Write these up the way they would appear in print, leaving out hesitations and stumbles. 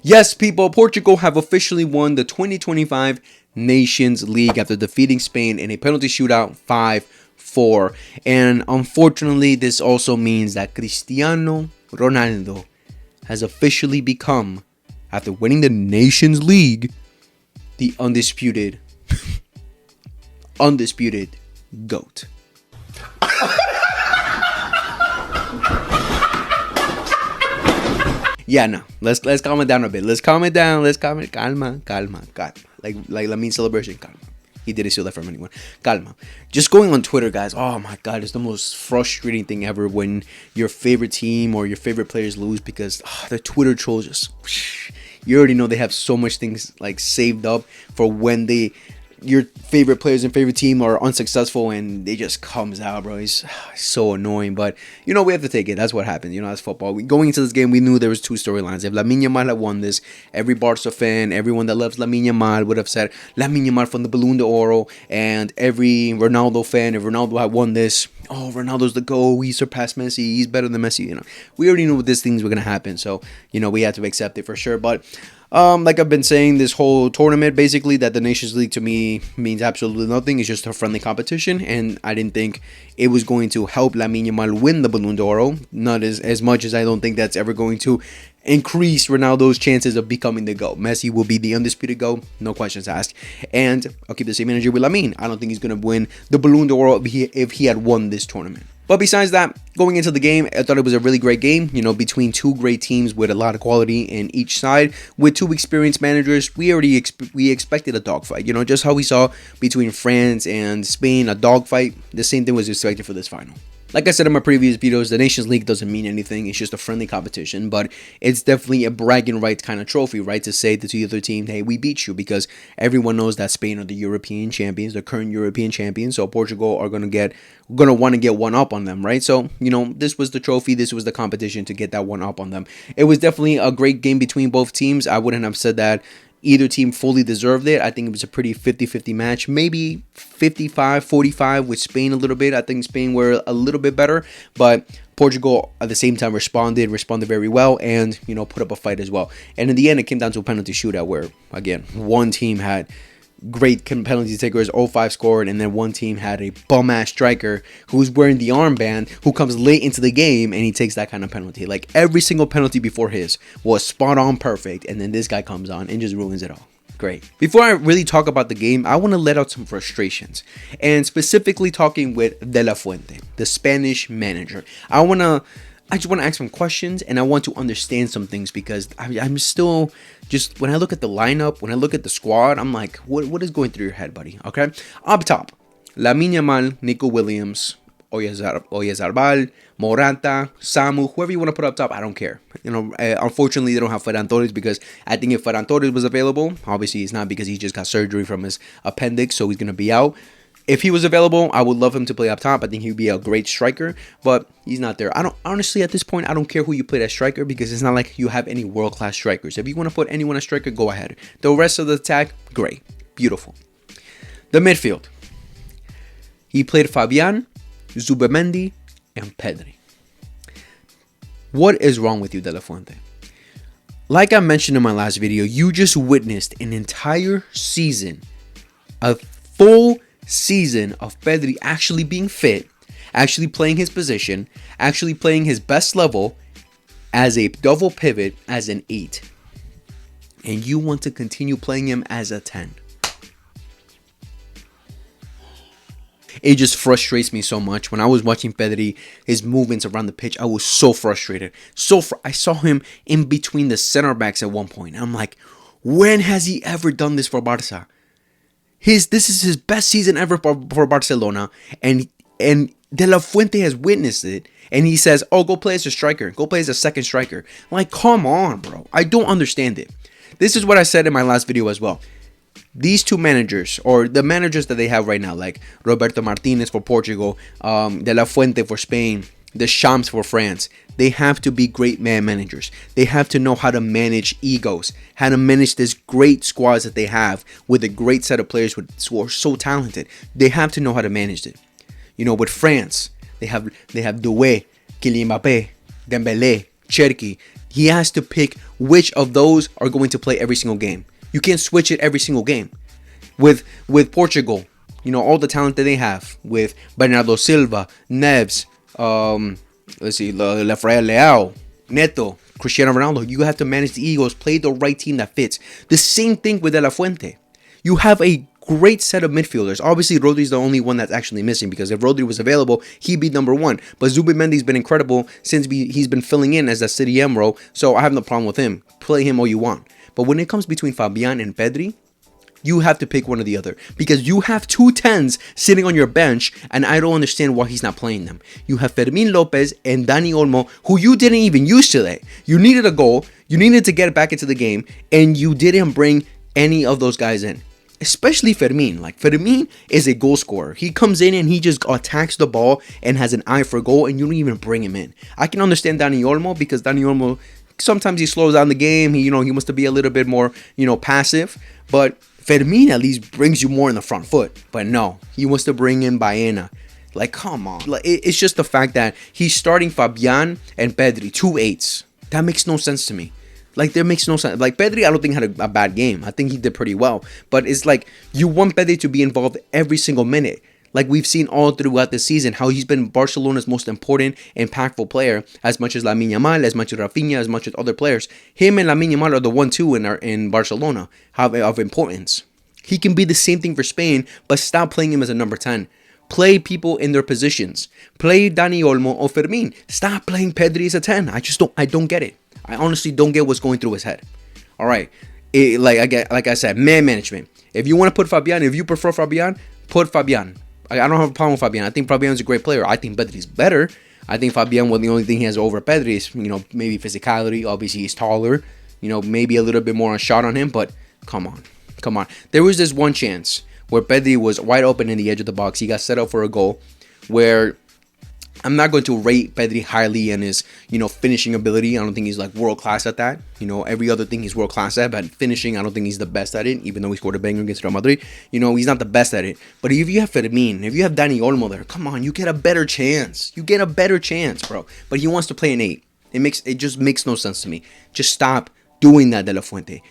Yes, people, Portugal have officially won the 2025 Nations League after defeating Spain in a penalty shootout 5-4. And unfortunately, this also means that Cristiano Ronaldo has officially become, after winning the Nations League, the undisputed GOAT. Yeah, no. Let's calm it down a bit. Let's calm it down. Calma. Like LAMINE celebration. Calma. He didn't steal that from anyone. Calma. Just going on Twitter, guys. Oh my God, it's the most frustrating thing ever when your favorite team or your favorite players lose, because the Twitter trolls just. You already know they have so much things like saved up for when your favorite players and favorite team are unsuccessful, and it just comes out, bro. It's so annoying, but we have to take it. That's what happens. That's football. Going into this game, we knew there was two storylines. If LAMINE YAMAL had won this, every Barca fan, everyone that loves LAMINE YAMAL would have said LAMINE YAMAL from the Balloon d'Oro, and every Ronaldo fan, if Ronaldo had won this, oh, Ronaldo's the GOAT, he surpassed Messi, he's better than Messi. We already knew these things were gonna happen, so we had to accept it for sure. But like I've been saying this whole tournament, basically, that the Nations League to me means absolutely nothing. It's just a friendly competition, and I didn't think it was going to help LAMINE YAMAL win the Balloon d'Oro. Not as much as I don't think that's ever going to increase Ronaldo's chances of becoming the GOAT. Messi will be the undisputed GOAT, no questions asked. And I'll keep the same energy with LAMINE. I don't think he's going to win the Balloon d'Oro if he had won this tournament. But besides that, going into the game, I thought it was a really great game, between two great teams with a lot of quality in each side. With two experienced managers, we expected a dogfight, just how we saw between France and Spain, a dogfight. The same thing was expected for this final. Like I said in my previous videos, the Nations League doesn't mean anything. It's just a friendly competition, but it's definitely a bragging rights kind of trophy, right? To say to the other team, hey, we beat you, because everyone knows that Spain are the European champions, the current European champions. So Portugal are gonna want to get one up on them, right? So this was the trophy, this was the competition to get that one up on them. It was definitely a great game between both teams. I wouldn't have said that either team fully deserved it. I think it was a pretty 50-50 match, maybe 55-45 with Spain a little bit. I think Spain were a little bit better, but Portugal at the same time responded very well, and put up a fight as well. And in the end, it came down to a penalty shootout where, again, one team had great penalty takers, 0-5 scored, and then one team had a bum-ass striker who's wearing the armband, who comes late into the game, and he takes that kind of penalty. Like, every single penalty before his was spot on perfect, and then this guy comes on and just ruins it all. Great. Before I really talk about the game, I want to let out some frustrations, and specifically talking with De La Fuente, the Spanish manager. I just want to ask some questions, and I want to understand some things, because I'm still just, when I look at the lineup, when I look at the squad, I'm like, what is going through your head, buddy? Okay, up top, LAMINE YAMAL, Nico Williams, Oyarzabal, Morata, Samu, whoever you want to put up top, I don't care. Unfortunately, they don't have Ferran Torres, because I think if Ferran Torres was available, obviously he's not, because he just got surgery from his appendix, so he's going to be out. If he was available, I would love him to play up top. I think he'd be a great striker, but he's not there. Honestly, at this point, I don't care who you put as striker, because it's not like you have any world-class strikers. If you want to put anyone as striker, go ahead. The rest of the attack, great. Beautiful. The midfield. He played Fabian, Zubimendi, and Pedri. What is wrong with you, De La Fuente? Like I mentioned in my last video, you just witnessed an entire season, a full season of Pedri actually being fit, actually playing his position, actually playing his best level as a double pivot, as an 8. And you want to continue playing him as a 10. It just frustrates me so much. When I was watching Pedri, his movements around the pitch, I was so frustrated. I saw him in between the center backs at one point. I'm like, when has he ever done this for Barca? This is his best season ever for Barcelona, and De La Fuente has witnessed it, and he says, oh, go play as a striker, go play as a second striker. Like, come on, bro. I don't understand it. This is what I said in my last video as well. These two managers, or the managers that they have right now, like Roberto Martinez for Portugal, De La Fuente for Spain, Deschamps for France, they have to be great managers. They have to know how to manage egos, how to manage this great squads that they have with a great set of players who are so talented. They have to know how to manage it. With France, they have Doué, Kylian Mbappé, Dembélé, Cherki. He has to pick which of those are going to play every single game. You can't switch it every single game. With Portugal, all the talent that they have with Bernardo Silva, Neves, let's see, Rafael Leao, Neto, Cristiano Ronaldo. You have to manage the egos, play the right team that fits. The same thing with De La Fuente. You have a great set of midfielders. Obviously, Rodri's the only one that's actually missing, because if Rodri was available, he'd be number one. But Zubimendi's been incredible since he's been filling in as a City role, so I have no problem with him. Play him all you want. But when it comes between Fabian and Pedri, you have to pick one or the other, because you have two 10s sitting on your bench, and I don't understand why he's not playing them. You have Fermin Lopez and Dani Olmo, who you didn't even use today. You needed a goal, you needed to get back into the game, and you didn't bring any of those guys in. Especially Fermin. Like, Fermin is a goal scorer. He comes in and he just attacks the ball and has an eye for goal, and you don't even bring him in. I can understand Dani Olmo, because Dani Olmo, sometimes he slows down the game. He wants to be a little bit more, passive. But Fermin at least brings you more in the front foot. But no, he wants to bring in Baena. Like, come on. Like, it's just the fact that he's starting Fabian and Pedri, 2 8s. That makes no sense to me. Like, that makes no sense. Like, Pedri, I don't think had a bad game. I think he did pretty well. But it's like, you want Pedri to be involved every single minute. Like, we've seen all throughout the season how he's been Barcelona's most important, impactful player, as much as LAMINE YAMAL, as much as Rafinha, as much as other players. Him and LAMINE YAMAL are the 1-2 in Barcelona of importance. He can be the same thing for Spain, but stop playing him as a number 10. Play people in their positions. Play Dani Olmo or Fermin. Stop playing Pedri as a 10. I don't get it. I honestly don't get what's going through his head. All right. Like I said, man management. If you want to put Fabian, if you prefer Fabian, put Fabian. I don't have a problem with Fabian. I think Fabian's a great player. I think Pedri's better. I think Fabian, the only thing he has over Pedri is, maybe physicality. Obviously, he's taller. Maybe a little bit more on shot on him. But come on. There was this one chance where Pedri was wide open in the edge of the box. He got set up for a goal where I'm not going to rate Pedri highly in his, finishing ability. I don't think he's like world class at that. Every other thing he's world class at, but finishing, I don't think he's the best at it, even though he scored a banger against Real Madrid. He's not the best at it. But if you have Fermin, if you have Dani Olmo there, come on, you get a better chance. Bro. But he wants to play an 8. It just makes no sense to me. Just stop doing that, De La Fuente.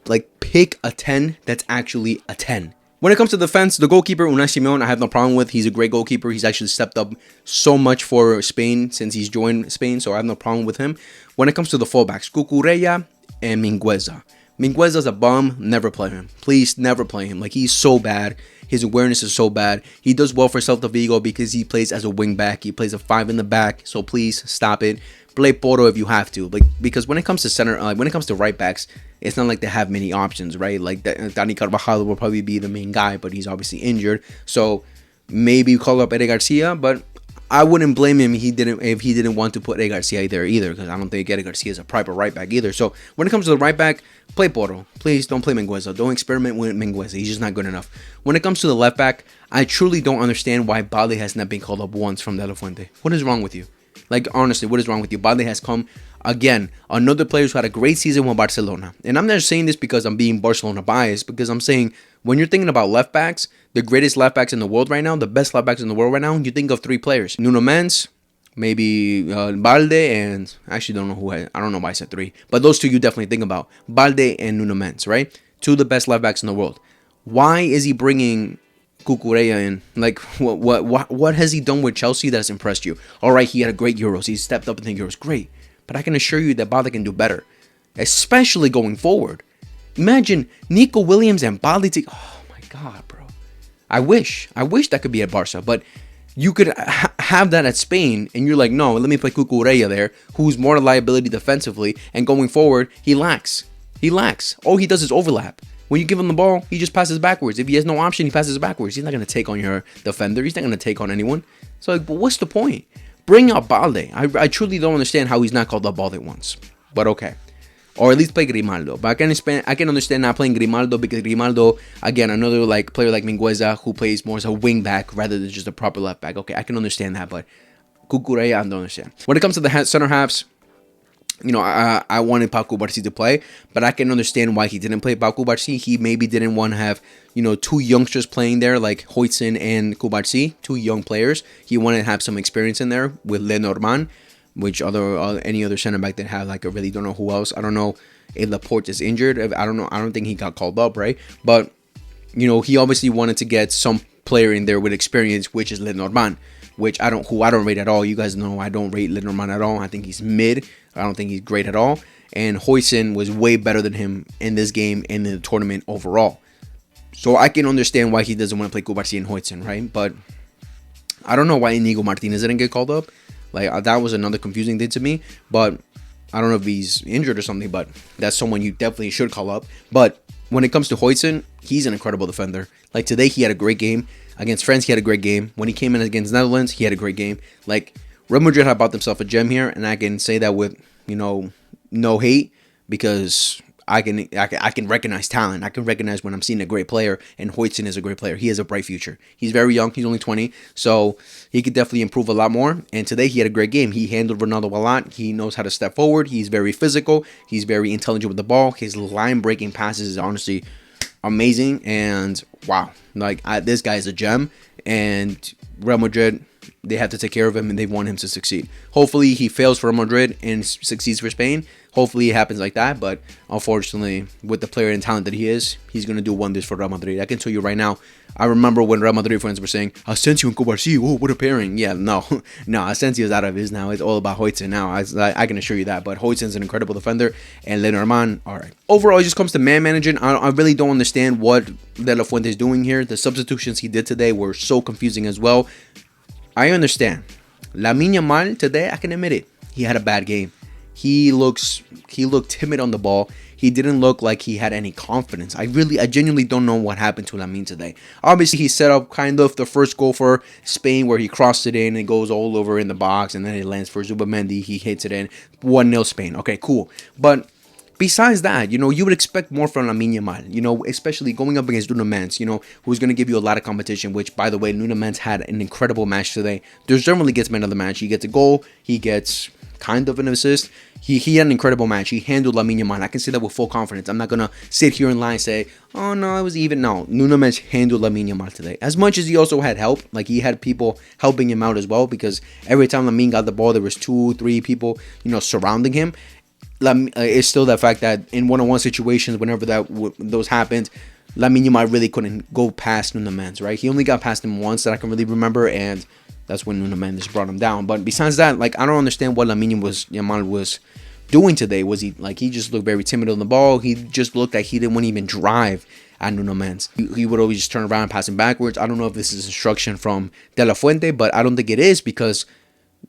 Like, pick a 10 that's actually a 10. When it comes to defense, the goalkeeper, Unai Simón, I have no problem with. He's a great goalkeeper. He's actually stepped up so much for Spain since he's joined Spain, so I have no problem with him. When it comes to the fullbacks, Cucurella and Mingueza. Mingueza's a bum. Never play him. Please, never play him. Like, he's so bad. His awareness is so bad. He does well for Celta Vigo because he plays as a wing back. He plays a 5 in the back, so please stop it. Play Porto if you have to, because when it comes to when it comes to right backs, it's not like they have many options, right? Like, Dani Carvajal will probably be the main guy, but he's obviously injured. So maybe you call up Eric Garcia, but I wouldn't blame him if he didn't want to put Eric Garcia there either, because I don't think Eric Garcia is a proper right back either. So when it comes to the right back, play Porto. Please don't play Mingueza. Don't experiment with Mingueza. He's just not good enough. When it comes to the left back, I truly don't understand why Balde has not been called up once from De La Fuente. What is wrong with you? Like, honestly, what is wrong with you? Balde has come, again, another player who had a great season with Barcelona. And I'm not saying this because I'm being Barcelona biased, because I'm saying when you're thinking about left backs, the greatest left backs in the world right now, the best left backs in the world right now, you think of 3 players. Nuno Mendes, maybe Balde, and I actually don't know I don't know why I said 3. But those 2 you definitely think about. Balde and Nuno Mendes, right? 2 of the best left backs in the world. Why is he bringing Cucurella in? Like, what has he done with Chelsea that's impressed you? All right, he had a great Euros. He stepped up in the Euros. Great. But I can assure you that Balde can do better, especially going forward. Imagine Nico Williams and Balde. Oh, my God, bro. I wish that could be at Barca, but you could have that at Spain, and you're like, no, let me put Cucurella there, who's more a liability defensively, and going forward, he lacks. All he does is overlap. When you give him the ball, he just passes backwards. If he has no option, he passes backwards. He's not going to take on your defender. He's not going to take on anyone. So, like, but what's the point? Bring out Balde. I truly don't understand how he's not called up Balde once. But okay. Or at least play Grimaldo. But I can understand not playing Grimaldo, because Grimaldo, again, another player like Mingueza who plays more as a wing back rather than just a proper left back. Okay, I can understand that, but Cucurella, I don't understand. When it comes to the center halves, I wanted Pau Cubarsí to play, but I can understand why he didn't play Pau Cubarsí. He maybe didn't want to have, 2 youngsters playing there, like Huijsen and Cubarsí, 2 young players. He wanted to have some experience in there with Lenormand. which other any other center back that have, like, I really don't know who else. I don't know if Laporte is injured. I don't know. I don't think he got called up, right? But he obviously wanted to get some player in there with experience, which is Lenormand, which I don't rate at all. You guys know I don't rate Lenormand at all. I think he's mid. I don't think he's great at all. And Huijsen was way better than him in this game and in the tournament overall. So I can understand why he doesn't want to play Cubarsí and Huijsen, right? But I don't know why Inigo Martinez didn't get called up. Like, that was another confusing thing to me. But I don't know if he's injured or something, but that's someone you definitely should call up. But when it comes to Huijsen, he's an incredible defender. Like, today, he had a great game. Against France, he had a great game. When he came in against Netherlands, he had a great game. Like, Real Madrid have bought themselves a gem here, and I can say that with, no hate, because I can recognize talent. I can recognize when I'm seeing a great player, and Huijsen is a great player. He has a bright future. He's very young. He's only 20, so he could definitely improve a lot more. And today he had a great game. He handled Ronaldo a lot. He knows how to step forward. He's very physical. He's very intelligent with the ball. His line-breaking passes is honestly amazing. And wow, like, this guy is a gem. And Real Madrid, they have to take care of him, and they want him to succeed. Hopefully he fails for Real Madrid and succeeds for Spain. Hopefully it happens like that, but unfortunately, with the player and talent that he is, he's going to do wonders for Real Madrid. I can tell you right now, I remember when Real Madrid fans were saying, Asensio and Cubarsí, oh, what a pairing. Yeah, no, Asensio's out of his now. It's all about Huijsen now. I can assure you that, but Huijsen's an incredible defender, and Lenormand, all right. Overall, it just comes to man managing. I really don't understand what De La Fuente is doing here. The substitutions he did today were so confusing as well. I understand. LAMINE YAMAL today, I can admit it, he had a bad game. He looked timid on the ball. He didn't look like he had any confidence. I genuinely don't know what happened to Lamine today. Obviously, he set up kind of the first goal for Spain where he crossed it in and goes all over in the box, and then it lands for Zubamendi. He hits it in. 1-0 Spain. Okay, cool. But besides that, you would expect more from LAMINE YAMAL, especially going up against Nuno Mendes, who's going to give you a lot of competition, which, by the way, Nuno Mendes had an incredible match today. There's generally gets man of the match. He gets a goal. He gets kind of an assist. He had an incredible match. He handled LAMINE YAMAL. I can say that with full confidence. I'm not going to sit here and lie and say, oh, no, it was even. No, Nuno Mendes handled LAMINE YAMAL today. As much as he also had help, like, he had people helping him out as well, because every time Lamine got the ball, there was 2-3 people, surrounding him. It's still the fact that in one-on-one situations, whenever those happened, LAMINE YAMAL really couldn't go past Nuno Mendes, right? He only got past him once that I can really remember, and that's when Nuno Mendes brought him down. But besides that, like, I don't understand what LAMINE YAMAL was doing today. Was he, like, he just looked very timid on the ball. He just looked like he didn't want to even drive at Nuno Mendes. He would always just turn around and pass him backwards. I don't know if this is instruction from De La Fuente, but I don't think it is, because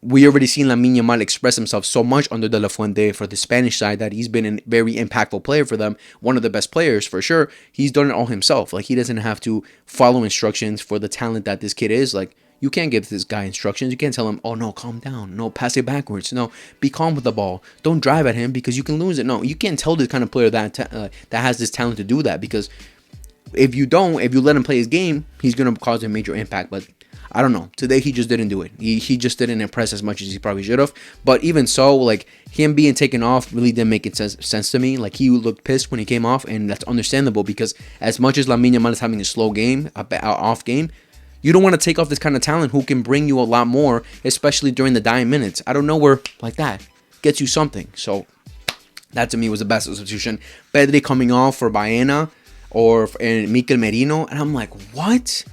we already seen LAMINE YAMAL express himself so much under De La Fuente for the Spanish side that he's been a very impactful player for them. One of the best players for sure. He's done it all himself. Like, he doesn't have to follow instructions for the talent that this kid is. Like, you can't give this guy instructions. You can't tell him, oh, no, calm down. No, pass it backwards. No, be calm with the ball. Don't drive at him because you can lose it. No, you can't tell this kind of player that has this talent to do that, because if you let him play his game, he's going to cause a major impact. But I don't know. Today, he just didn't do it. He just didn't impress as much as he probably should have. But even so, like, him being taken off really didn't make sense to me. Like, he looked pissed when he came off, and that's understandable, because as much as LAMINE YAMAL is having a slow game, an off game, you don't want to take off this kind of talent who can bring you a lot more, especially during the dying minutes. I don't know where, like that, gets you something. So that to me was the best substitution. Pedri coming off for Baena and Mikel Merino. And I'm like, what?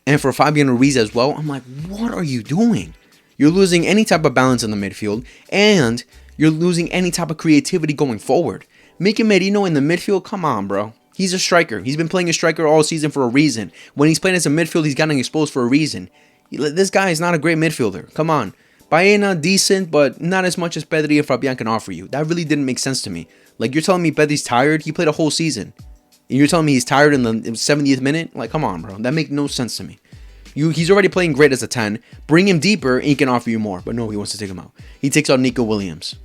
And for Fabian Ruiz as well. I'm like, what are you doing? You're losing any type of balance in the midfield, and you're losing any type of creativity going forward. Mikel Merino in the midfield, come on, bro. He's a striker. He's been playing a striker all season for a reason. When he's playing as a midfield, he's gotten exposed for a reason. This guy is not a great midfielder. Come on. Baena, decent, but not as much as Pedri and Fabian can offer you. That really didn't make sense to me. Like, you're telling me Pedri's tired? He played a whole season. And you're telling me he's tired in the 70th minute? Like, come on, bro. That makes no sense to me. He's already playing great as a 10. Bring him deeper, and he can offer you more. But no, he wants to take him out. He takes out Nico Williams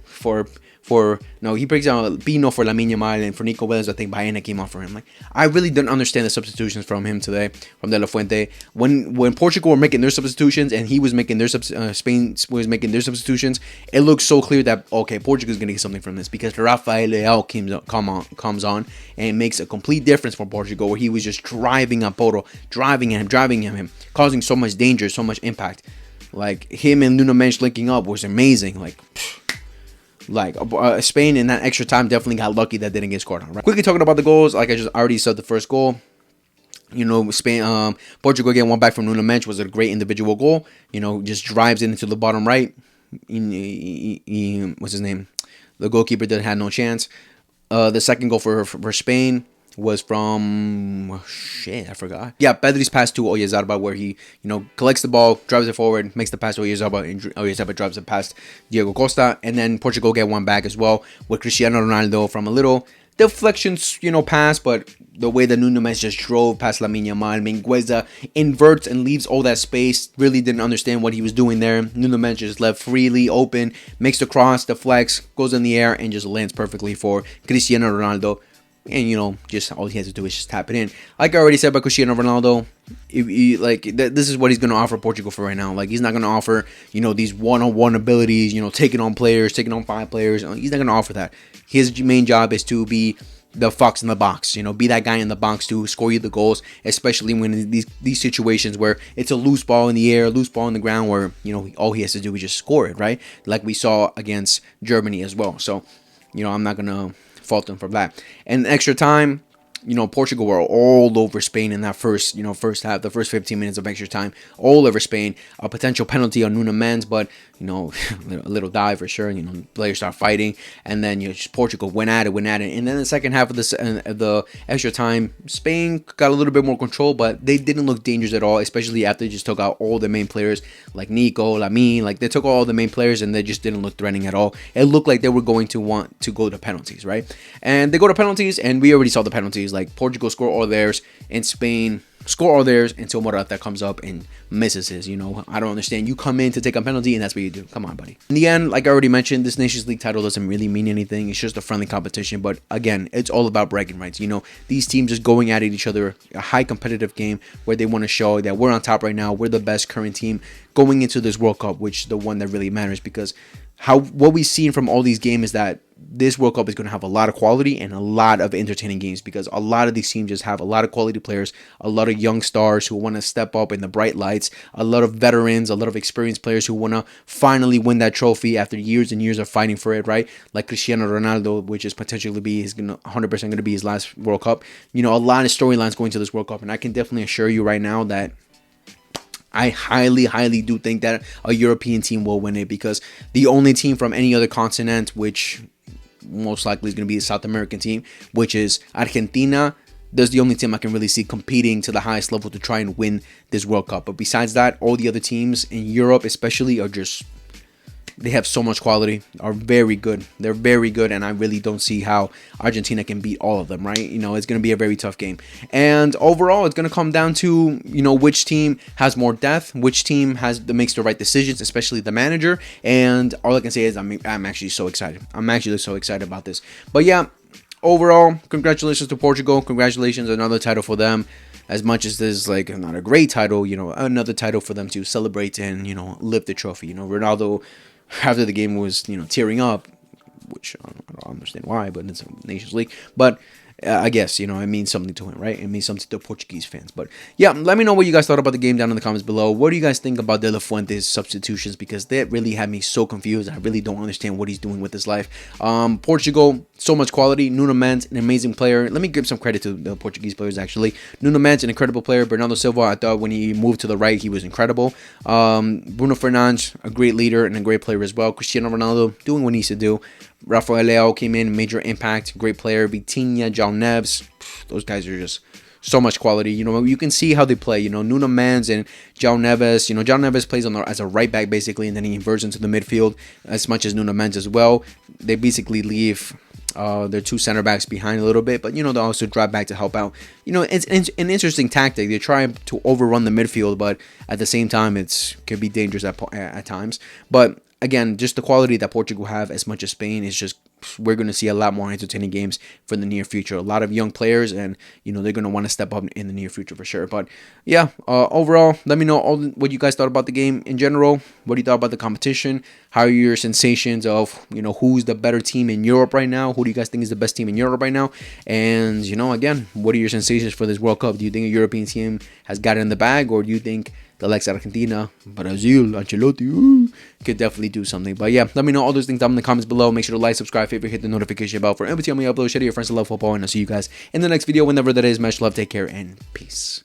he breaks out Pino for LAMINE YAMAL, and for Nico Williams, I think Baena came off for him. Like, I really didn't understand the substitutions from him today, from De La Fuente. When Portugal were making their substitutions, and he was making their Spain was making their substitutions, it looked so clear that, okay, Portugal is going to get something from this, because Rafael Leao comes on and makes a complete difference for Portugal, where he was just driving at Porto, driving at him, causing so much danger, so much impact. Like him and Nuno Mensch linking up was amazing. Spain in that extra time definitely got lucky that didn't get scored on. Right? Quickly talking about the goals, like I just already said, the first goal. Spain, Portugal getting one back from Nuno Mensch was a great individual goal. Just drives it into the bottom right. What's his name? The goalkeeper didn't have no chance. The second goal for Spain was from I forgot. Yeah, Pedri's pass to Oyarzabal, where he collects the ball, drives it forward, makes the pass to Oyarzabal, and Oyarzabal drives it past Diego Costa, and then Portugal get one back as well with Cristiano Ronaldo from a little deflections, pass, but the way that Nuno Mendes just drove past LAMINE YAMAL, Mingueza inverts and leaves all that space. Really didn't understand what he was doing there. Nuno Mendes just left freely open, makes the cross, deflects, goes in the air, and just lands perfectly for Cristiano Ronaldo. And just all he has to do is just tap it in. Like I already said about Cristiano Ronaldo, this is what he's gonna offer Portugal for right now. Like he's not gonna offer these one-on-one abilities, taking on players, taking on 5 players. He's not gonna offer that. His main job is to be the fox in the box, be that guy in the box to score you the goals, especially when in these situations where it's a loose ball in the air, loose ball on the ground, where all he has to do is just score it, right? Like we saw against Germany as well. So I'm not gonna fault them for that. And extra time, Portugal were all over Spain in that first half, the first 15 minutes of extra time, all over Spain. A potential penalty on Nuno Mendes, but a little dive for sure. Players start fighting, and then Portugal went at it, and then the second half of the extra time, Spain got a little bit more control, but they didn't look dangerous at all, especially after they just took out all the main players like Nico, Lamine, like they took all the main players and they just didn't look threatening at all. It looked like they were going to want to go to penalties, right? And they go to penalties, and we already saw the penalties. Like Portugal score all theirs, and Spain score all theirs until Morata comes up and misses his. I don't understand. You come in to take a penalty, and that's what you do. Come on, buddy. In the end, like I already mentioned, this Nations League title doesn't really mean anything. It's just a friendly competition. But again, it's all about bragging rights. These teams just going at each other, a high competitive game where they want to show that we're on top right now. We're the best current team going into this World Cup, which is the one that really matters, because what we've seen from all these games is that this World Cup is going to have a lot of quality and a lot of entertaining games, because a lot of these teams just have a lot of quality players, a lot of young stars who want to step up in the bright lights, a lot of veterans, a lot of experienced players who want to finally win that trophy after years and years of fighting for it, right? Like Cristiano Ronaldo, which is potentially 100% going to be his last World Cup. A lot of storylines going to this World Cup, and I can definitely assure you right now that I highly, highly do think that a European team will win it, because the only team from any other continent, which most likely is going to be a South American team, which is Argentina, that's the only team I can really see competing to the highest level to try and win this World Cup. But besides that, all the other teams in Europe especially are just, they have so much quality, are very good. They're very good, and I really don't see how Argentina can beat all of them, right? It's going to be a very tough game. And overall, it's going to come down to, which team has more depth, which team makes the right decisions, especially the manager. And all I can say is I'm actually so excited. I'm actually so excited about this. But yeah, overall, congratulations to Portugal. Congratulations, another title for them. As much as this is like not a great title, another title for them to celebrate and, lift the trophy. Ronaldo, after the game, was tearing up, which I don't understand why, but it's a Nations League. But I guess it means something to him, right? It means something to Portuguese fans. But yeah, let me know what you guys thought about the game down in the comments below. What do you guys think about De La Fuente's substitutions? Because that really had me so confused. I really don't understand what he's doing with his life. Portugal, so much quality. Nuno Mendes, an amazing player. Let me give some credit to the Portuguese players, actually. Nuno Mendes, an incredible player. Bernardo Silva, I thought when he moved to the right, he was incredible. Bruno Fernandes, a great leader and a great player as well. Cristiano Ronaldo, doing what he needs to do. Rafael Leao came in, major impact, great player. Vitinha, João Neves, those guys are just so much quality. You can see how they play. Nuno Mendes and João Neves. João Neves plays as a right back basically, and then he inverts into the midfield as much as Nuno Mendes as well. They basically leave their 2 center backs behind a little bit, but they also drive back to help out. It's an interesting tactic. They try to overrun the midfield, but at the same time, it could be dangerous at times. But again, just the quality that Portugal have as much as Spain is just, we're going to see a lot more entertaining games for the near future. A lot of young players, and they're going to want to step up in the near future for sure. But yeah, overall, let me know what you guys thought about the game in general. What do you thought about the competition? How are your sensations of who's the better team in Europe right now? Who do you guys think is the best team in Europe right now? And again, what are your sensations for this World Cup? Do you think a European team has got it in the bag, or do you think the likes of Argentina, Brazil, Ancelotti, could definitely do something. But yeah, let me know all those things down in the comments below. Make sure to like, subscribe, favorite, hit the notification bell for every time we upload. Share to your friends that love football, and I'll see you guys in the next video, whenever that is. Much love, take care, and peace.